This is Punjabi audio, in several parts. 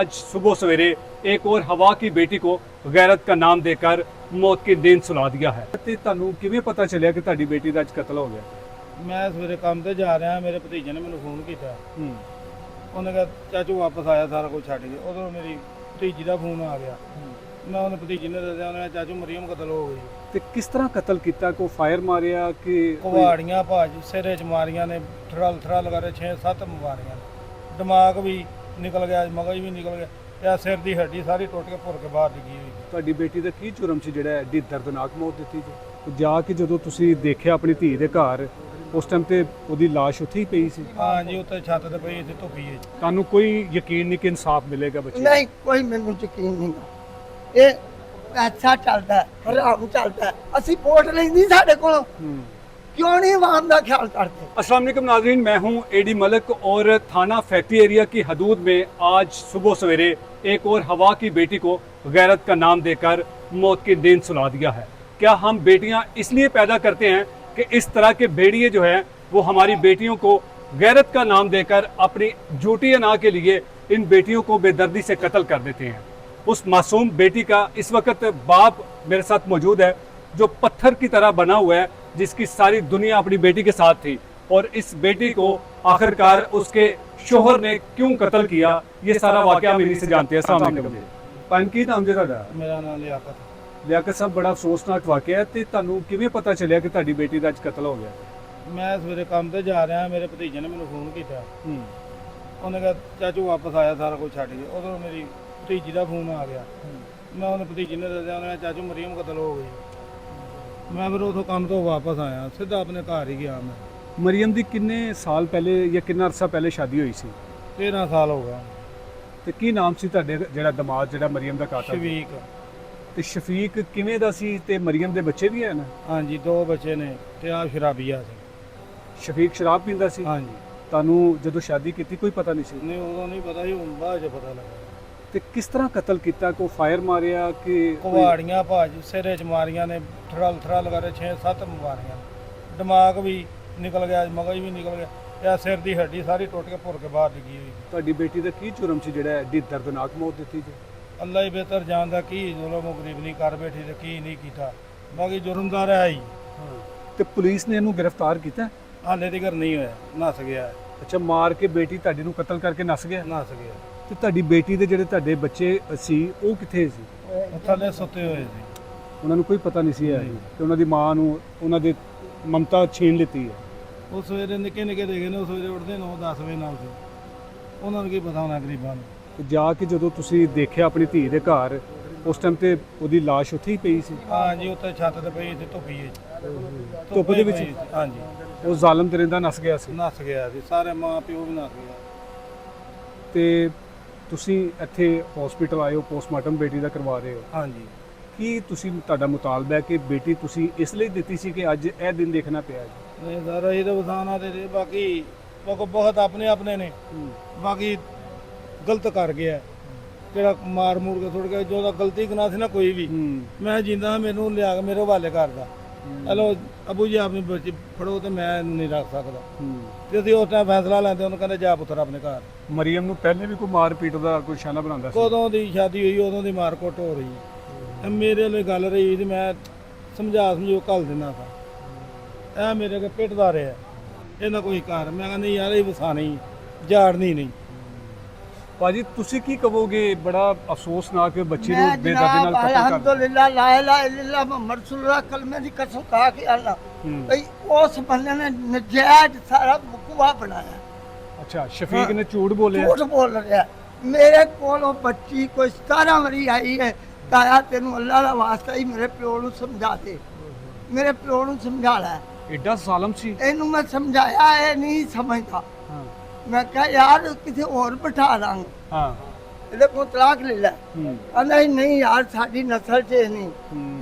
आज सुबह सवेरे एक और हवा की बेटी को गैरत का नाम देकर मौत की नींद सुला दिया है। ਤੇ ਤੁਹਾਨੂੰ ਕਿਵੇਂ ਪਤਾ ਚੱਲਿਆ ਕਿ ਤੁਹਾਡੀ ਬੇਟੀ ਦਾ ਅੱਜ ਕਤਲ ਹੋ ਗਿਆ? ਮੈਂ ਸਵੇਰੇ ਕੰਮ ਤੇ ਜਾ ਰਿਹਾ, ਮੇਰੇ ਭਤੀਜੇ ਨੇ ਮੈਨੂੰ ਫੋਨ ਕੀਤਾ। ਉਹਨੇ ਕਿਹਾ ਚਾਚੂ ਵਾਪਸ ਆਇਆ, ਸਾਰਾ ਕੁਝ ਛੱਡ ਕੇ। ਉਦੋਂ ਮੇਰੀ ਭਤੀਜੀ ਦਾ ਫੋਨ ਆ ਗਿਆ। ਮੈਂ ਉਹਨੇ ਭਤੀਜੀ ਨੇ ਦੱਸਿਆ, ਉਹਨੇ ਕਿਹਾ ਚਾਚੂ ਮਰੀਮ ਕਤਲ ਹੋ ਗਈ। ਤੇ ਕਿਸ ਤਰ੍ਹਾਂ ਕਤਲ ਕੀਤਾ? ਕੋ ਫਾਇਰ ਮਾਰਿਆ ਕਿ ਕੁਹਾੜੀਆਂ ਭਾਜ ਸਿਰੇ 'ਚ ਮਾਰੀਆਂ ਨੇ, ਠਰਲ ਕਰੇ 6-7 ਮਾਰੀਆਂ। ਦਿਮਾਗ ਵੀ ਨਿਕਲ ਗਿਆ, ਮਗਜ ਵੀ ਨਿਕਲ ਗਿਆ, ਤੇ ਸਿਰ ਦੀ ਹੱਡੀ ਸਾਰੀ ਟੁੱਟ ਕੇ ਭੁਰ ਕੇ ਬਾਹਰ ਡਿੱਗੀ ਹੋਈ। ਤੁਹਾਡੀ ਬੇਟੀ ਦਾ ਕੀ ਜੁਰਮ ਸੀ ਜਿਹੜਾ ਐਡੀ ਦਰਦਨਾਕ ਮੌਤ ਦਿੱਤੀ ਜੀ? ਜਾ ਕੇ ਜਦੋਂ ਤੁਸੀਂ ਦੇਖਿਆ ਆਪਣੀ ਧੀ ਦੇ ਘਰ, ਉਸ ਟਾਈਮ ਤੇ ਉਹਦੀ ਲਾਸ਼ ਉੱਥੇ ਹੀ ਪਈ ਸੀ? ਹਾਂ ਜੀ, ਉੱਤੇ ਛੱਤ ਤੇ ਪਈ ਸੀ ਧੁੱਪੀ 'ਚ। ਤੁਹਾਨੂੰ ਕੋਈ ਯਕੀਨ ਨਹੀਂ ਕਿ ਇਨਸਾਫ ਮਿਲੇਗਾ ਬੱਚੇ ਨੂੰ? ਨਹੀਂ, ਕੋਈ ਮੈਨੂੰ ਯਕੀਨ ਨਹੀਂ। ਇਹ ਪੈਸਾ ਚੱਲਦਾ ਹੈ, ਹਰਾਮ ਚੱਲਦਾ ਹੈ। ਅਸੀਂ ਵੋਟ ਲੈਂਦੀ ਸਾਡੇ ਕੋਲੋਂ, क्यों नहीं आवाम का ख्याल करते? अस्सलाम वालेकुम नाज़रीन, मैं हूं एडी मलिक और थाना फैक्ट्री एरिया की हदूद में आज सुबह सवेरे एक और हवा की बेटी को गैरत का नाम देकर मौत की नींद सुला दिया है। क्या हम बेटियां इसलिए पैदा करते हैं कि इस तरह के भेड़िए जो हैं वो हमारी बेटियों को गैरत का नाम देकर अपनी झूठी अना के लिए इन बेटियों को बेदर्दी से कत्ल कर देते हैं? उस मासूम बेटी का इस वक्त बाप मेरे साथ मौजूद है, जो पत्थर की तरह बना हुआ है, जिसकी सारी दुनिया अपनी बेटी के साथ थी, और इस बेटी को आखिरकार उसके शोहर ने क्यों कत्ल किया, ये सारा वाकया हम इन्हीं से जानते हैं। अस्सलाम वालेकुम। पान की नाम जी ਤੁਹਾਡਾ? ਮੇਰਾ ਨਾਮ ਲਿਆਕਤ। ਲਿਆਕਤ ਸਾਹਿਬ, ਬੜਾ ਅਫਸੋਸਨਾਕ ਵਾਕਿਆ ਹੈ, ਤੇ ਤੁਹਾਨੂੰ ਕਿਵੇਂ ਪਤਾ ਚੱਲਿਆ ਕਿ ਤੁਹਾਡੀ ਬੇਟੀ ਦਾ ਅੱਜ ਕਤਲ ਹੋ ਗਿਆ? ਮੈਂ ਸਵੇਰੇ ਕੰਮ ਤੇ ਜਾ ਰਿਹਾ, ਮੇਰੇ ਭਤੀਜੇ ਨੇ ਮੈਨੂੰ ਫੋਨ ਕੀਤਾ। ਉਹਨੇ ਕਿਹਾ ਚਾਚੂ ਵਾਪਸ ਆਇਆ, ਸਾਰਾ ਕੁਝ ਛੱਡ ਕੇ। ਉਦੋਂ ਮੇਰੀ ਭਤੀਜੀ ਦਾ ਫੋਨ ਆ ਗਿਆ। ਮੈਂ ਉਹਨੇ ਭਤੀਜੀ ਨੇ ਦੱਸਿਆ, ਉਹਨੇ ਕਿਹਾ ਚਾਚੂ ਮਰੀਮ ਕਤਲ ਹੋ ਗਈ। ਮੈਂ ਫਿਰ ਉਥੋਂ ਕੰਮ ਤੋਂ ਵਾਪਸ ਆਇਆ, ਸਿੱਧਾ ਆਪਣੇ ਘਰ ਹੀ ਗਿਆ। ਮੈਂ ਮਰੀਮ ਦੀ ਕਿੰਨੇ ਸਾਲ ਪਹਿਲੇ ਜਾਂ ਕਿੰਨਾ ਅਰਸਾ ਪਹਿਲੇ ਸ਼ਾਦੀ ਹੋਈ ਸੀ? 13 ਸਾਲ ਹੋ ਗਿਆ। ਤੇ ਕੀ ਨਾਮ ਸੀ ਤੁਹਾਡੇ ਜਿਹੜਾ ਦਮਾਦ ਜਿਹੜਾ ਮਰੀਮ ਦਾ ਕਾਤਲ? ਸ਼ਫੀਕ। ਤੇ ਸ਼ਫੀਕ ਕਿਵੇਂ ਦਾ ਸੀ? ਤੇ ਮਰੀਮ ਦੇ ਬੱਚੇ ਵੀ ਹਨ? ਹਾਂਜੀ, 2 ਬੱਚੇ ਨੇ, ਤੇ ਆ ਸ਼ਰਾਬੀਆ ਸੀ। ਸ਼ਫੀਕ ਸ਼ਰਾਬ ਪੀਂਦਾ ਸੀ? ਹਾਂਜੀ। ਤੁਹਾਨੂੰ ਜਦੋਂ ਸ਼ਾਦੀ ਕੀਤੀ ਕੋਈ ਪਤਾ ਨਹੀਂ ਸੀ? ਨਹੀਂ, ਉਦੋਂ ਨਹੀਂ ਪਤਾ ਸੀ, ਹੁਣ ਬਾਅਦ 'ਚ ਪਤਾ ਲੱਗਾ। ਤੇ ਕਿਸ ਤਰ੍ਹਾਂ ਕਤਲ ਕੀਤਾ? ਕੋ ਫਾਇਰ ਮਾਰਿਆ ਕਿ ਕੁਹਾੜੀਆਂ ਭਾਜ ਸਿਰੇ 'ਚ ਮਾਰੀਆਂ ਨੇ, ਠਰਲ ਕਰੇ 6-7 ਮਾਰੀਆਂ। ਦਿਮਾਗ ਵੀ ਨਿਕਲ ਗਿਆ, ਮਗਜ ਵੀ ਨਿਕਲ ਗਿਆ, ਤੇ ਸਿਰ ਦੀ ਹੱਡੀ ਸਾਰੀ ਟੁੱਟ ਕੇ ਭੁਰ ਕੇ ਬਾਹਰ ਡਿੱਗੀ ਹੋਈ। ਤੁਹਾਡੀ ਬੇਟੀ ਦਾ ਕੀ ਜੁਰਮ ਸੀ ਜਿਹੜਾ ਐਡੀ ਦਰਦਨਾਕ ਮੌਤ ਦਿੱਤੀ ਜੀ? ਅੱਲਾ ਹੀ ਬਿਹਤਰ ਜਾਣਦਾ ਕੀ ਜ਼ੁਲਮ ਉਹ ਗਰੀਬ ਨਹੀਂ ਕਰ ਬੈਠੀ ਤੇ ਕੀ ਨਹੀਂ ਕੀਤਾ। ਬਾਕੀ ਜੁਰਮਦਾਰ ਹੈ ਹੀ। ਤੇ ਪੁਲਿਸ ਨੇ ਇਹਨੂੰ ਗ੍ਰਿਫਤਾਰ ਕੀਤਾ? ਹਾਲੇ ਤੱਕ ਨਹੀਂ ਹੋਇਆ, ਨੱਸ ਗਿਆ। ਅੱਛਾ, ਮਾਰ ਕੇ ਬੇਟੀ ਤੁਹਾਡੀ ਨੂੰ ਕਤਲ ਕਰਕੇ ਨੱਸ ਗਿਆ? ਨੱਸ ਗਿਆ। ਤੇ ਤੁਹਾਡੀ ਬੇਟੀ ਦੇ ਜਿਹੜੇ ਤੁਹਾਡੇ ਬੱਚੇ ਸੀ ਉਹ ਕਿੱਥੇ ਸੀ? ਉਹ ਥੱਲੇ ਸੁੱਤੇ ਹੋਏ ਸੀ। ਉਹਨਾਂ ਨੂੰ ਕੋਈ ਪਤਾ ਨਹੀਂ ਸੀ ਹੈ ਕਿ ਉਹਨਾਂ ਦੀ ਮਾਂ ਨੂੰ ਉਹਨਾਂ ਦੇ ਮਮਤਾ ਛੀਨ ਲਿੱਤੀ ਹੈ? ਉਹ ਸਵੇਰੇ ਨਿੱਕੇ ਨਿੱਕੇ ਦੇਖੇ ਨੇ, ਉਹ ਸਵੇਰੇ ਉੱਠਦੇ 9-10 ਵਜੇ ਨਾਲ ਸੀ। ਉਹਨਾਂ ਨੂੰ ਕੀ ਪਤਾ ਹੋਣਾ ਗਰੀਬਾਂ ਨੂੰ। ਤੇ ਜਾ ਕੇ ਜਦੋਂ ਤੁਸੀਂ ਦੇਖਿਆ ਆਪਣੀ ਧੀ ਦੇ ਘਰ, ਉਸ ਟਾਈਮ ਤੇ ਉਹਦੀ ਲਾਸ਼ ਉੱਥੇ ਹੀ ਪਈ ਸੀ? ਹਾਂ ਜੀ, ਉੱਤੇ ਛੱਤ ਤੇ ਪਈ ਸੀ ਧੁੱਪੀ 'ਚ। ਧੁੱਪ ਦੇ ਵਿੱਚ? ਹਾਂਜੀ। ਉਹ ਜ਼ਾਲਮ ਦਰਿੰਦਾ ਨੱਸ ਗਿਆ ਸੀ? ਨੱਸ ਗਿਆ ਸੀ, ਸਾਰੇ ਮਾਂ ਪਿਓ ਵੀ ਨੱਸ ਗਿਆ। ਤੇ ਤੁਸੀਂ ਇੱਥੇ ਹਸਪੀਟਲ ਆਏ ਹੋ, ਪੋਸਟਮਾਰਟਮ ਬੇਟੀ ਦਾ ਕਰਵਾ ਰਹੇ ਹੋ। ਹਾਂਜੀ। ਕੀ ਤੁਸੀਂ ਤੁਹਾਡਾ ਮੁਤਾਲਬਾ ਹੈ ਕਿ ਬੇਟੀ ਤੁਸੀਂ ਇਸ ਲਈ ਦਿੱਤੀ ਸੀ ਕਿ ਅੱਜ ਇਹ ਦਿਨ ਦੇਖਣਾ ਪਿਆ ਜੀ? ਨਹੀਂ ਸਰ, ਇਹ ਤਾਂ ਵਸਾਨਾ ਦੇ ਬਾਕੀ ਬਹੁਤ ਆਪਣੇ ਨੇ। ਬਾਕੀ ਗਲਤ ਕਰ ਗਿਆ, ਜਿਹੜਾ ਮਾਰ ਮੂਰ ਕੇ ਸੁੱਟ ਗਿਆ। ਜੋ ਦਾ ਗਲਤੀ ਕਨਾ ਸੀ ਨਾ ਕੋਈ ਵੀ, ਮੈਂ ਜਿੰਦਾ ਮੈਨੂੰ ਲਿਆ ਕੇ ਮੇਰੇ ਹਵਾਲੇ ਕਰਦਾ। ਹਲੋ ਅਬੂ ਜੀ ਆਪਣੀ ਬੱਚੀ ਫੜੋ, ਤੇ ਮੈਂ ਇਹਨੂੰ ਨਹੀਂ ਰੱਖ ਸਕਦਾ। ਤੇ ਅਸੀਂ ਉਸ ਟਾਈਮ ਫੈਸਲਾ ਲੈਂਦੇ, ਉਹਨੂੰ ਕਹਿੰਦੇ ਜਾ ਪੁੱਤਰ ਆਪਣੇ ਘਰ। ਮਰੀਮ ਨੂੰ ਪਹਿਲੇ ਵੀ ਕੋਈ ਮਾਰ ਪੀਟ ਦਾ ਕੋਈ ਨਿਸ਼ਾਨਾ ਬਣਾਉਂਦਾ ਸੀ? ਕਦੋਂ ਦੀ ਸ਼ਾਦੀ ਹੋਈ ਉਦੋਂ ਦੀ ਮਾਰ ਕੁੱਟ ਹੋ ਰਹੀ। ਮੇਰੇ ਲਈ ਗੱਲ ਰਹੀ ਤੇ ਮੈਂ ਸਮਝੋ ਘੱਲ ਦਿੰਦਾ ਸਾਂ। ਇਹ ਮੇਰੇ ਕੇ ਪਿੱਟਦਾ ਰਿਹਾ, ਇਹਨਾਂ ਕੋਈ ਘਰ। ਮੈਂ ਕਹਿੰਦਾ ਯਾਰ ਇਹ ਵਸਾਣੀ ਝਾੜਨੀ ਨਹੀਂ। ਭਾਜੀ ਤੁਸੀਂ ਕੀ ਕਹੋਗੇ? ਬੜਾ ਅਫਸੋਸਨਾਕ ਬੱਚੇ ਨੂੰ मैं ਬੇਦਰਦੀ ਨਾਲ जनाब ਕਤਲ ਕਰ अल्हम्दुलिल्लाह ला इलाहा इल्लल्लाह मुहम्मद रसूलुल्लाह कलमे की कसम खा के अल्लाह भाई उस बंदे ने नजायज सारा मुकवा बनाया। ਅੱਛਾ, ਸ਼ਫੀਕ ਨੇ ਝੂਠ ਬੋਲਿਆ? झूठ बोल रहा है। मेरे को बच्ची कोई 17 वरी आई है, ताया तेन अल्लाह का वास्ता ही मेरे प्यो ਨੂੰ समझा दे, मेरे प्यो ਨੂੰ समझा लै। ਐਡਾ ਜ਼ਾਲਮ ਸੀ? ਇਹਨੂੰ ਮੈਂ ਸਮਝਾਇਆ, ਇਹ ਨਹੀਂ ਸਮਝਦਾ। ਹਾਂ। ਮੈਂ ਕਿਹਾ ਯਾਰ ਕਿਤੇ ਹੋਰ ਬਿਠਾ ਦਾਂਗੇ, ਹਾਂ। ਇਹਦੇ ਕੋਲ ਤਲਾਕ ਲੈ ਲੈ। ਕਹਿੰਦਾ ਨਹੀਂ ਯਾਰ ਸਾਡੀ ਨਸਲ 'ਚ ਇਹ ਨਹੀਂ।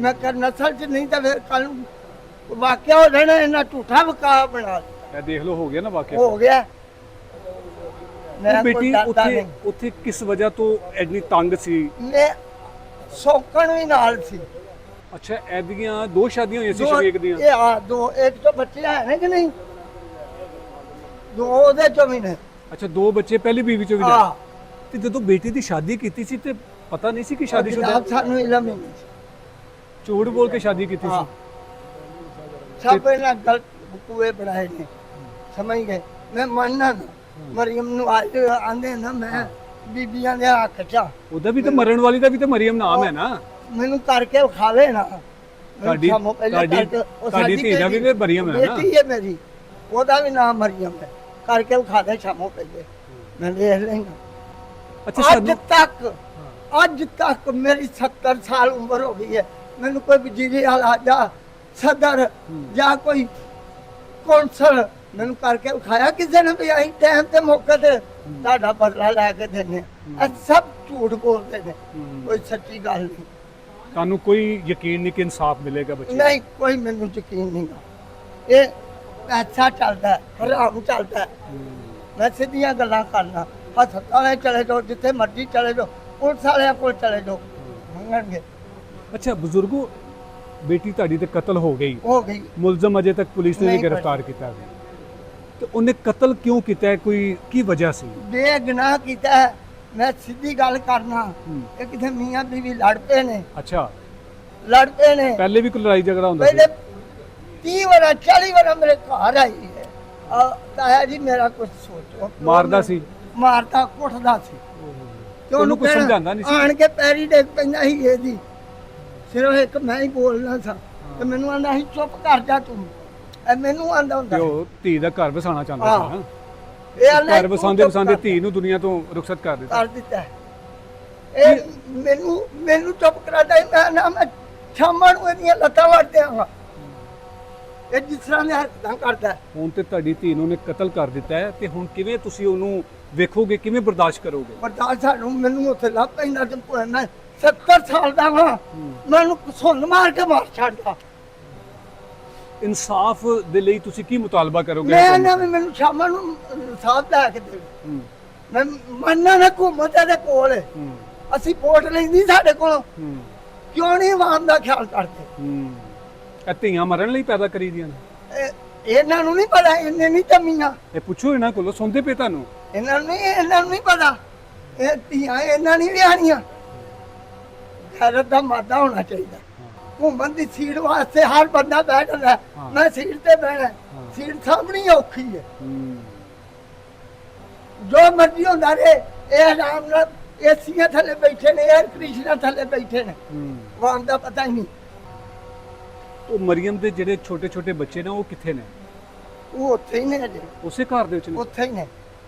ਮੈਂ ਕਿਹਾ ਨਸਲ 'ਚ ਨਹੀਂ ਤਾਂ ਫਿਰ ਕੱਲ ਨੂੰ ਵਾਕਿਆ ਹੋ ਜਾਣਾ, ਇਹਨਾਂ ਝੂਠਾ ਵਕਾ ਬਣਾ ਦਿੱਤਾ। ਇਹ ਦੇਖ ਲਓ, ਹੋ ਗਿਆ ਨਾ ਵਾਕਿਆ। ਹੋ ਗਿਆ। ਉਹ ਮੈਂ ਬੇਟੀ ਕੋਈ ਡਰਦਾ ਉੱਥੇ ਨਹੀਂ। ਉੱਥੇ ਕਿਸ ਵਜ੍ਹਾ ਤੋਂ ਐਡੀ ਤੰਗ ਸੀ? ਮੈਂ ਸੌਕਣ ਵੀ ਨਾਲ ਸੀ। ਅੱਛਾ, ਐਦੀਆਂ 2 ਸ਼ਾਦੀਆਂ ਹੋਈਆਂ ਸੀ ਦੋ- ਸ਼ਫੀਕ ਦੀਆਂ? ਇਹ ਆ ਦੋ, ਇੱਕ ਤੋਂ ਬੱਚੇ ਹੈ ਨੇ ਕਿ ਨਹੀਂ? 2 ਉਹਦੇ ਚੋਂ ਵੀ ਨੇ। ਅੱਛਾ, 2 ਬੱਚੇ ਪਹਿਲੀ ਬੀਵੀ ਚੋਂ ਵੀ ਨੇ? ਹਾਂ, ਤੇ ਜਦੋਂ ਬੇਟੀ ਦੀ ਸ਼ਾਦੀ ਕੀਤੀ ਸੀ ਤੇ ਪਤਾ ਨਹੀਂ ਸੀ ਕਿ ਸ਼ਾਦੀशुदा ਜਨਾਬ ਸਾਨੂੰ ਇਲਮ ਹੀ ਨਹੀਂ ਸੀ। ਝੂਠ ਬੋਲ ਕੇ ਸ਼ਾਦੀ ਕੀਤੀ ਹਾਂ। ਸੀ ਸਭ ਇਹਨਾਂ ਗਲਤ ਬਕੂਏ ਬਣਾਏ ਨੇ, ਸਮਝ ਗਏ। ਮੈਂ ਮੰਨਣਾ ਨਾ, ਮਰੀਮ ਨੂੰ ਅੱਜ ਆਂਦੇ ਨਾ ਮੈਂ ਬੀਬੀਆਂ ਦੇ ਹੱਕ ਚ ਆ। ਉਹਦਾ ਵੀ ਤਾਂ ਮਰਨ ਵਾਲੀ ਦਾ ਵੀ ਤਾਂ ਮਰੀਮ ਨਾਮ ਹੈ ਨਾ। ਮੈਨੂੰ ਕਰਕੇ ਖਾ ਲੈਣਾ ਤੁਹਾਡੀ ਧੀ ਦਾ ਵੀ ਤੇ ਮਰੀਮ ਹੈ ਨਾ। ਬੇਟੀ ਹੈ ਮੇਰੀ, ਉਹਦਾ ਵੀ ਨਾਮ ਮਰੀਮ ਹੈ। ਕਰਕੇ ਖਾ ਦੇ ਸ਼ਾਮੋਂ ਪਹਿਲੇ ਮੈਂ ਦੇਖ ਲੈਂਗਾ। ਅੱਛਾ ਅੱਜ ਤੱਕ ਮੇਰੀ 70 ਸਾਲ ਉਮਰ ਹੋ ਗਈ ਹੈ, ਮੈਨੂੰ ਕੋਈ ਵਜ਼ੀਰ ਆਲਾ ਜਾਂ ਸਦਰ ਜਾਂ ਕੋਈ ਕੌਂਸਲ ਮੈਨੂੰ ਕਰਕੇ ਉਠਾਇਆ ਕਿਸੇ ਨੇ ਵੀ ਅਸੀਂ ਟਾਈਮ ਤੇ ਮੌਕੇ ਤੇ ਤੁਹਾਡਾ ਬਦਲਾ ਲੈ ਕੇ ਦਿੰਦੇ ਹਾਂ। ਇਹ ਸਭ ਝੂਠ ਬੋਲਦੇ ਨੇ, ਕੋਈ ਸੱਚੀ ਗੱਲ ਨਹੀਂ। ਤੁਹਾਨੂੰ ਕੋਈ ਯਕੀਨ ਨਹੀਂ ਕਿ ਇਨਸਾਫ ਮਿਲੇਗਾ ਬੱਚੇ ਨੂੰ? ਨਹੀਂ, ਕੋਈ ਮੈਨੂੰ ਯਕੀਨ ਨਹੀਂ ਗਾ। ਇਹ ਪੈਸਾ ਚੱਲਦਾ ਹੈ, ਹਰਾਮ ਚੱਲਦਾ ਹੈ। ਮੈਂ ਸਿੱਧੀਆਂ ਗੱਲਾਂ ਕਰਨਾ, ਹਸਪਤਾਲੇ ਚਲੇ ਜਾਓ, ਜਿੱਥੇ ਮਰਜ਼ੀ ਚਲੇ ਜਾਓ, ਪੁਲਿਸ ਵਾਲਿਆਂ ਕੋਲ ਚਲੇ ਜਾਓ, ਮੰਗਣਗੇ। ਅੱਛਾ ਬਜ਼ੁਰਗੋ, ਬੇਟੀ ਤੁਹਾਡੀ ਤੇ ਕਤਲ ਹੋ ਗਈ, ਹੋ ਗਈ। ਮੁਲਜ਼ਮ ਅਜੇ ਤੱਕ ਪੁਲਿਸ ਨੇ ਨਹੀਂ ਨਹੀਂ ਗ੍ਰਿਫਤਾਰ ਕੀਤਾ ਗਿਆ, ਤੇ ਉਹਨੇ ਕਤਲ ਕਿਉਂ ਕੀਤਾ ਹੈ? ਕੋਈ ਕੀ ਵਜ੍ਹਾ ਸੀ? ਬੇਗੁਨਾਹ ਕੀਤਾ ਹੈ। ਮੈਂ ਸਿੱਧੀ ਗੱਲ ਕਰਨਾ, ਇਹ ਕਿਤੇ ਮੀਆਂ ਬੀਵੀ ਲੜ ਪਏ ਨੇ, ਅੱਛਾ, ਲੜ ਪਏ ਨੇ। ਪਹਿਲੇ ਵੀ ਕੋਈ ਲੜਾਈ ਝਗੜਾ ਹੁੰਦਾ ਪਹਿਲੇ ਸੀ? 30 ਵਾਰ 40 ਵਾਰ ਮੇਰੇ ਘਰ ਆਈ ਹੈ। ਤਾਇਆ ਜੀ ਮੇਰਾ ਕੁਝ ਸੋਚੋ। ਮਾਰਦਾ ਸੀ? ਮਾਰਦਾ, ਕੁੱਟਦਾ ਸੀ। ਤੇ ਉਹਨੂੰ ਕੁਛ ਕਹਿਣਾ, ਸਮਝਾਉਂਦਾ ਨਹੀਂ ਸੀ? ਆਣ ਕੇ ਪੈਰੀ ਡੇਗ ਪੈਂਦਾ ਸੀ ਇਹਦੀ, ਸਿਰਫ ਇੱਕ ਮੈਂ ਹੀ ਬੋਲਣਾ ਸਾਂ ਤੇ ਮੈਨੂੰ ਆਂਦਾ ਸੀ ਚੁੱਪ ਕਰ ਜਾ ਤੂੰ। ਇਹ ਮੈਨੂੰ ਆਂਦਾ ਹੁੰਦਾ ਕਿ ਉਹ ਧੀ ਦਾ ਘਰ ਵਸਾਉਣਾ ਚਾਹੁੰਦਾ ਸੀ ਨਾ। ਇਹ ਆਂਦਾ ਘਰ ਵਸਾਉਂਦੇ ਵਸਾਉਂਦੇ ਧੀ ਨੂੰ ਦੁਨੀਆ ਤੋਂ ਰੁਖਸਤ ਕਰ ਦਿੱਤਾ। ਕਰ ਦਿੱਤਾ। ਇਹ ਮੈਨੂੰ ਚੁੱਪ ਕਰਾਦਾ ਹੀ। ਮੈਂ ਸ਼ਾਮਾਂ ਨੂੰ ਇਹਦੀਆਂ ਲੱਤਾਂ ਵੜ ਦਿਆਂਗਾ। ਇਹ ਜਿਸ ਤਰ੍ਹਾਂ ਦੇ ਹਰਕਤਾਂ ਕਰਦਾ। ਹੁਣ ਤੇ ਤੁਹਾਡੀ ਧੀ ਨੂੰ ਨੇ ਕਤਲ ਕਰ ਦਿੱਤਾ ਹੈ, ਤੇ ਹੁਣ ਕਿਵੇਂ ਤੁਸੀਂ ਉਹਨੂੰ ਵੇਖੋਗੇ, ਕਿਵੇਂ ਬਰਦਾਸ਼ਤ ਕਰੋਗੇ? ਬਰਦਾਸ਼ਤ ਸਾਨੂੰ ਮੈਨੂੰ ਉੱਥੇ ਲੱਭ ਪੈਂਦਾ ਤੇ ਮੈਂ 70 ਸਾਲ ਦਾ ਹਾਂ, ਮੈਨੂੰ ਸੁਣ ਮਾਰ ਕੇ ਮਾਰ ਛੱਡਦਾ। ਇਨਸਾਫ ਦੇ ਲਈ ਤੁਸੀਂ ਕੀ ਮੁਤਾਲਬਾ ਕਰੋਗੇ? ਮੈਂ ਨਾ ਵੀ ਮੈਨੂੰ ਸ਼ਾਮਾਂ ਨੂੰ ਸਾਥ ਲੈ ਕੇ ਦੇ। ਮੈਂ ਮੰਨਣਾ ਨਾ ਘੁੰਮਤ ਦੇ ਕੋਲ ਅਸੀਂ ਵੋਟ ਲੈਂਦੀ ਸਾਡੇ ਕੋਲ, ਕਿਉਂ ਨਹੀਂ ਆਵਾਮ ਦਾ ਖਿਆਲ ਕਰਦੇ? ਇਹ ਧੀਆਂ ਮਰਨ ਲਈ ਪੈਦਾ ਕਰੀ ਦੀਆਂ ਨੇ। ਇਹਨਾਂ ਨੂੰ ਨਹੀਂ ਪਤਾ, ਇਹਨੇ ਨਹੀਂ ਤਮੀਆਂ। ਇਹ ਪੁੱਛੋ ਇਹਨਾਂ ਕੋਲੋਂ, ਸੁਣਦੇ ਪਏ ਤੁਹਾਨੂੰ? ਇਹਨਾਂ ਨੂੰ ਨਹੀਂ ਪਤਾ, ਇਹ ਧੀਆਂ ਇਹਨਾਂ ਨਹੀਂ ਵਿਆਹਣੀਆਂ। ਗੈਰਤ ਦਾ ਮਾਦਾ ਹੋਣਾ ਚਾਹੀਦਾ। ਘੁੰਮਣ ਦੀ ਸੀਟ ਵਾਸਤੇ ਹਰ ਬੰਦਾ ਬੈਠਦਾ, ਮੈਂ ਸੀਟ ਤੇ ਬਹਿਣਾ। ਸੀਟ ਸਾਹਮਣੀ ਔਖੀ ਹੈ। ਜੋ ਮਰਜ਼ੀ ਹੁੰਦਾ ਰਹੇ, ਇਹ ਆਰਾਮ ਨਾਲ ਏਸੀਆਂ ਥੱਲੇ ਬੈਠੇ ਨੇ, ਏਅਰ ਕੰਡੀਸ਼ਨਰ ਥੱਲੇ ਬੈਠੇ ਨੇ, ਆਵਾਮ ਦਾ ਪਤਾ ਹੀ ਨਹੀਂ। ਉਹ ਮਰੀਮ ਦੇ ਜਿਹੜੇ ਛੋਟੇ ਛੋਟੇ ਬੱਚੇ ਨੇ ਉਹ ਕਿੱਥੇ ਨੇ? ਉਹ ਉੱਥੇ ਹੀ ਨੇ ਅਜੇ, ਉਸੇ ਘਰ ਦੇ ਵਿੱਚ ਨੇ? ਉੱਥੇ ਹੀ ਨੇ,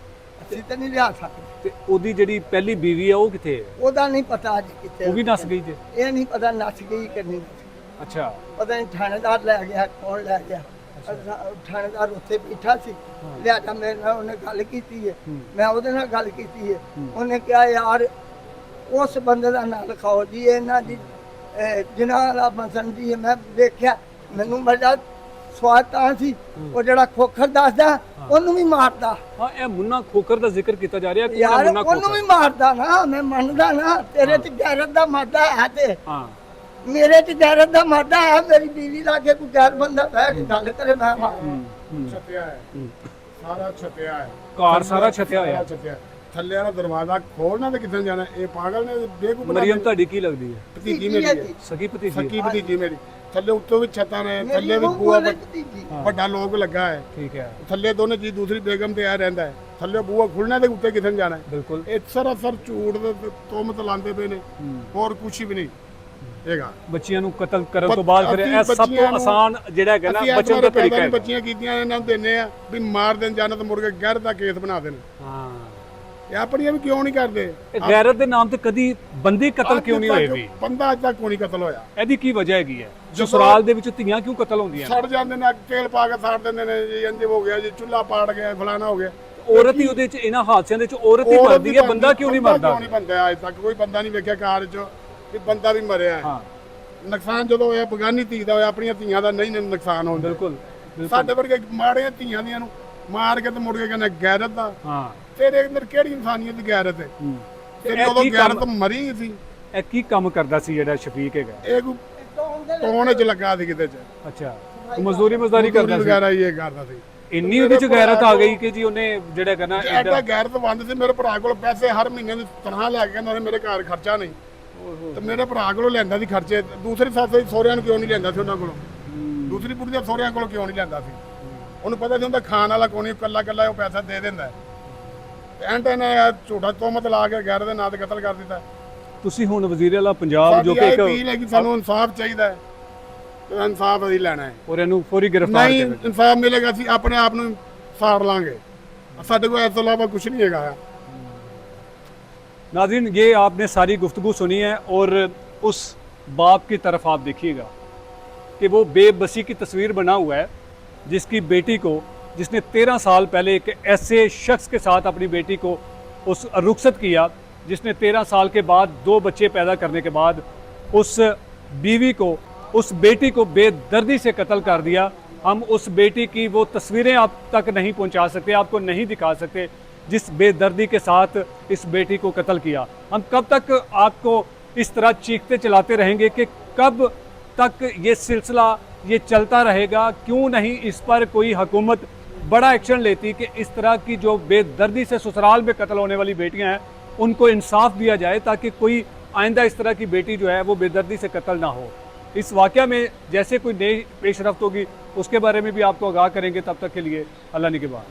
ਅਸੀਂ ਤਾਂ ਨਹੀਂ ਲਿਆ ਸਕਦੇ। ਤੇ ਉਹਦੀ ਜਿਹੜੀ ਪਹਿਲੀ ਬੀਵੀ ਆ ਉਹ ਕਿੱਥੇ ਹੈ? ਉਹਦਾ ਨਹੀਂ ਪਤਾ ਅੱਜ ਕਿੱਥੇ। ਉਹ ਵੀ ਨਸ ਗਈ ਜੇ? ਇਹ ਨਹੀਂ ਪਤਾ ਨੱਸ ਗਈ ਕਿ ਨਹੀਂ ਨੱਸ ਗਈ। ਅੱਛਾ, ਪਤਾ ਨਹੀਂ ਥਾਣੇਦਾਰ ਲੈ ਗਿਆ, ਕੌਣ ਲੈ ਗਿਆ। ਥਾਣੇਦਾਰ ਉੱਥੇ ਬੈਠਾ ਸੀ, ਲਿਆਦਾ ਮੇਰੇ ਨਾਲ ਉਹਨੇ ਗੱਲ ਕੀਤੀ ਹੈ, ਮੈਂ ਉਹਦੇ ਨਾਲ ਗੱਲ ਕੀਤੀ ਹੈ। ਉਹਨੇ ਕਿਹਾ ਯਾਰ ਉਸ ਬੰਦੇ ਦਾ ਨਾਂ ਲਿਖਾਓ ਜੀ, ਇਹਨਾਂ ਦੀ ਜਿਨ੍ਹਾਂ ਦਾ ਮਸਨ ਜੀ। ਮੈਂ ਦੇਖਿਆ, ਮੈਨੂੰ ਬੜਾ ਸਵਾਦ ਤਾਂ ਸੀ। ਉਹ ਜਿਹੜਾ ਖੋਖਰ ਦੱਸਦਾ ਉਹਨੂੰ ਵੀ ਮਾਰਦਾ। ਹਾਂ, ਇਹ ਮੁੰਨਾ ਖੋਖਰ ਦਾ ਜ਼ਿਕਰ ਕੀਤਾ ਜਾ ਰਿਹਾ। ਯਾਰ ਉਹਨੂੰ ਵੀ ਮਾਰਦਾ ਨਾ, ਮੈਂ ਮੰਨਦਾ ਨਾ। ਤੇਰੇ ਚ ਗੈਰਤ ਦਾ ਮਾਦਾ ਹੈ ਤੇ ਮੇਰੇ ਚ ਗੈਰਤ ਦਾ ਮਾਦਾ ਹੈ। ਮੇਰੀ ਬੀਵੀ ਲਾਗੇ ਕੋਈ ਗੈਰ ਬੰਦਾ ਬਹਿ ਕੇ ਗੱਲ ਕਰੇ, ਮੈਂ ਛੱਤਿਆ ਹੈ, ਸਾਰਾ ਛੱਤਿਆ ਹੈ, ਘਰ ਸਾਰਾ ਛੱਤਿਆ ਹੋਇਆ। ਥੱਲੇ ਵਾਲਾ ਦਰਵਾਜ਼ਾ ਖੋਲਣਾ ਤੇ ਕਿੱਥੇ ਜਾਣਾ? ਇਹ ਪਾਗਲ ਨੇ ਬੇਵਕੂਫ। ਮਰੀਮ ਤੁਹਾਡੀ ਕੀ ਲੱਗਦੀ ਹੈ? ਭਤੀਜੀ ਮੇਰੀ ਹੈ, ਸਕੀ ਭਤੀਜੀ? ਸਕੀ ਭਤੀਜੀ ਮੇਰੀ। ਥੱਲੇ ਉੱਤੋਂ ਵੀ ਛੱਤਾਂ ਨੇ, ਥੱਲੇ ਵੀ ਬੂਆ ਵੱਡਾ ਲੋਕ ਲੱਗਾ ਹੈ। ਠੀਕ ਹੈ। ਥੱਲੇ ਦੋਨੇ ਜੀ ਦੂਸਰੀ ਬੇਗਮ ਤੇ ਆ ਰਹਿੰਦਾ ਹੈ। ਥੱਲੇ ਬੂਆ ਖੁੱਲਣਾ ਤੇ ਉੱਤੇ ਕਿੱਥੇ ਜਾਣਾ? ਬਿਲਕੁਲ। ਇਹ ਸਰਾਸਰ ਝੂਠ ਦੇ ਤੋਮਤ ਲਾਉਂਦੇ ਪਏ ਨੇ, ਹੋਰ ਕੁਛ ਵੀ ਨਹੀਂ ਹੈਗਾ। ਬੱਚੀਆਂ ਨੂੰ ਕਤਲ ਕਰਨ ਤੋਂ ਬਾਅਦ ਫਿਰ ਇਹ ਸਭ ਤੋਂ ਆਸਾਨ ਜਿਹੜਾ ਹੈਗਾ ਨਾ ਬਚਣ ਦਾ ਤਰੀਕਾ ਹੈ। ਬੱਚੀਆਂ ਕੀਤੀਆਂ ਇਹਨਾਂ ਨੂੰ ਦਿੰਨੇ ਆ ਵੀ ਮਾਰ ਦੇਣ, ਜਾਨਤ ਮੁਰਗੇ ਗੈਰ ਦਾ ਕੇਸ ਬਣਾ ਦੇਣ। ਹਾਂ, ਇਹ ਆਪਣੀਆਂ ਵੀ ਕਿਉਂ ਨਹੀਂ ਕਰਦੇ? ਇਹ ਗੈਰਤ ਦੇ ਨਾਮ ਤੇ ਕਦੀ ਬੰਦੇ ਕਤਲ ਕਿਉਂ ਨਹੀਂ ਹੋਏ ਵੀ? ਬੰਦਾ ਅੱਜ ਤੱਕ ਕੋਈ ਨਹੀਂ ਕਤਲ ਹੋਇਆ। ਇਹਦੀ ਕੀ ਵਜ੍ਹਾ ਹੈਗੀ ਹੈ? ਸਸੁਰਾਲ ਦੇ ਵਿੱਚ ਧੀਆਂ ਕਿਉਂ ਕਤਲ ਹੁੰਦੀਆਂ? ਸੜ ਜਾਂਦੇ ਨੇ, ਤੇਲ ਪਾ ਕੇ ਸਾੜ ਦਿੰਦੇ ਨੇ ਜੀ, ਇੰਜ ਹੋ ਗਿਆ ਜੀ, ਚੁੱਲ੍ਹਾ ਪਾੜ ਗਿਆ, ਫਲਾਣਾ ਹੋ ਗਿਆ। ਔਰਤ ਹੀ ਉਹਦੇ ਚ, ਇਹਨਾਂ ਹਾਦਸਿਆਂ ਦੇ ਚ ਔਰਤ ਹੀ ਮਰਦੀ ਹੈ, ਬੰਦਾ ਕਿਉਂ ਨਹੀਂ ਮਰਦਾ? ਕਿਉਂ ਨਹੀਂ ਬੰਦਾ? ਅੱਜ ਤੱਕ ਕੋਈ ਬੰਦਾ ਨਹੀਂ ਵੇਖਿਆ ਕਾਰ 'ਚ ਵੀ ਬੰਦਾ ਵੀ ਮਰਿਆ ਹੈ। ਨੁਕਸਾਨ ਜਦੋਂ ਹੋਇਆ ਬਗਾਨੀ ਧੀ ਦਾ ਹੋਇਆ, ਆਪਣੀਆਂ ਧੀਆਂ ਦਾ ਨਹੀਂ ਨੁਕਸਾਨ ਹੁੰਦਾ। ਬਿਲਕੁਲ। ਸਾਡੇ ਵਰਗੇ ਮਾੜੀਆਂ ਧੀਆਂ ਦੀਆਂ ਨੂੰ ਮਾਰ ਕੇ ਤੇ ਮੁੜ ਕੇ ਕਹਿੰਦੇ ਗੈਰਤ ਦਾ। ਹਾਂ, ਤੇਰੇ ਅੰਦਰ ਕਿਹੜੀ ਇਨਸਾਨੀਅਤ ਦੀ ਗੈਰਤ ਹੈ? ਤੇਰੀ ਉਦੋਂ ਗੈਰਤ ਮਰੀ ਸੀ। ਇਹ ਕੀ ਕੰਮ ਕਰਦਾ ਸੀ ਜਿਹੜਾ ਸ਼ਫੀਕ ਹੈਗਾ? ਇਹ ਕੋਈ ਟੋਨ 'ਚ ਲੱਗਾ ਸੀ ਕਿਤੇ 'ਚ। ਅੱਛਾ, ਮਜ਼ਦੂਰੀ ਮਜ਼ਦਾਰੀ ਕਰਦਾ ਸੀ ਵਗੈਰਾ ਇਹ ਕਰਦਾ ਸੀ। ਇੰਨੀ ਉਹਦੇ ਚ ਗੈਰਤ ਆ ਗਈ ਕਿ ਜੀ ਉਹਨੇ ਜਿਹੜਾ ਕਹਿੰਦਾ ਐਡਾ ਗੈਰਤਮੰਦ ਸੀ। ਮੇਰੇ ਭਰਾ ਕੋਲ ਪੈਸੇ ਹਰ ਮਹੀਨੇ ਦੀ ਤਨਖਾਹ ਲੈ ਕੇ ਕਹਿੰਦਾ ਉਹਨੇ ਮੇਰੇ ਘਰ ਖਰਚਾ ਨਹੀਂ, ਤੇ ਮੇਰੇ ਭਰਾ ਕੋਲੋਂ ਲੈਂਦਾ ਸੀ ਖਰਚੇ। ਦੂਸਰੀ ਸੱਸ ਦੀ ਸਹੁਰਿਆਂ ਨੂੰ ਕਿਉਂ ਨਹੀਂ ਲੈਂਦਾ ਸੀ ਉਹਨਾਂ ਕੋਲੋਂ, ਦੂਸਰੀ ਕੁੜੀ ਦੇ ਸਹੁਰਿਆਂ ਕੋਲੋਂ ਕਿਉਂ ਨਹੀਂ ਲੈਂਦਾ ਸੀ? ਉਹਨੂੰ ਪਤਾ ਸੀ ਹੁੰਦਾ ਖਾਣ ਵਾਲਾ ਕੋਈ ਨਹੀਂ, ਇਕੱਲਾ ਇਕੱਲਾ ਉਹ ਪੈਸਾ ਦੇ ਦਿੰਦਾ। ਤੇ ਐਂਡ ਨੇ ਝੂਠਾ ਤੋਹਮਤ ਲਾ ਕੇ ਗੈਰ ਦੇ ਨਾਂ ਤੇ ਕਤਲ ਕਰ ਦਿੱਤਾ। ਤੁਸੀਂ ਹੁਣ ਵਜ਼ੀਰ ਆਲਾ ਪੰਜਾਬ ਜੋ ਸਾਡੀ ਕਿ ਇਹ ਅਪੀਲ ਹੈ ਕਿ ਸਾਨੂੰ ਇਨਸਾਫ ਚਾਹੀਦਾ ਹੈ, ਤੇ ਇਨਸਾਫ ਅਸੀਂ ਲੈਣਾ ਹੈ। ਔਰ ਇਹਨੂੰ ਫੌਰੀ ਗ੍ਰਿਫਤਾਰ ਨਹੀਂ ਕਰਨਾ। ਇਨਸਾਫ ਮਿਲੇਗਾ ਅਸੀਂ ਆਪਣੇ ਆਪ ਨੂੰ ਸਾੜ ਲਾਂਗੇ। ਸਾਡੇ ਕੋਲ ਇਸ ਤੋਂ ਇਲਾਵਾ ਕੁਝ ਨਹੀਂ ਹੈਗਾ। नाज़रीन, ये आपने सारी गुफ्तगू सुनी है और उस बाप की तरफ आप देखिएगा कि वो बेबसी की तस्वीर बना हुआ है, जिसकी बेटी को, जिसने 13 साल पहले एक ऐसे शख्स के साथ अपनी बेटी को उस रुखसत किया, जिसने 13 साल के बाद 2 बच्चे पैदा करने के बाद उस बीवी को, उस बेटी को बेदर्दी से कत्ल कर दिया। हम उस बेटी की वो तस्वीरें आप तक नहीं पहुंचा सकते, आपको नहीं दिखा सकते जिस बेदर्दी के साथ इस बेटी को कत्ल किया। हम कब तक आपको इस तरह चीखते चलाते रहेंगे कि कब तक ये सिलसिला ये चलता रहेगा? क्यों नहीं इस पर कोई हुकूमत बड़ा एक्शन लेती कि इस तरह की जो बेदर्दी से ससुराल में कत्ल होने वाली बेटियां हैं उनको इंसाफ दिया जाए, ताकि कोई आइंदा इस तरह की बेटी जो है वो बेदर्दी से कत्ल ना हो। इस वाक़या में जैसे कोई नई पेशरफ्त होगी उसके बारे में भी आपको आगाह करेंगे। तब तक के लिए अल्लाह निगहबान।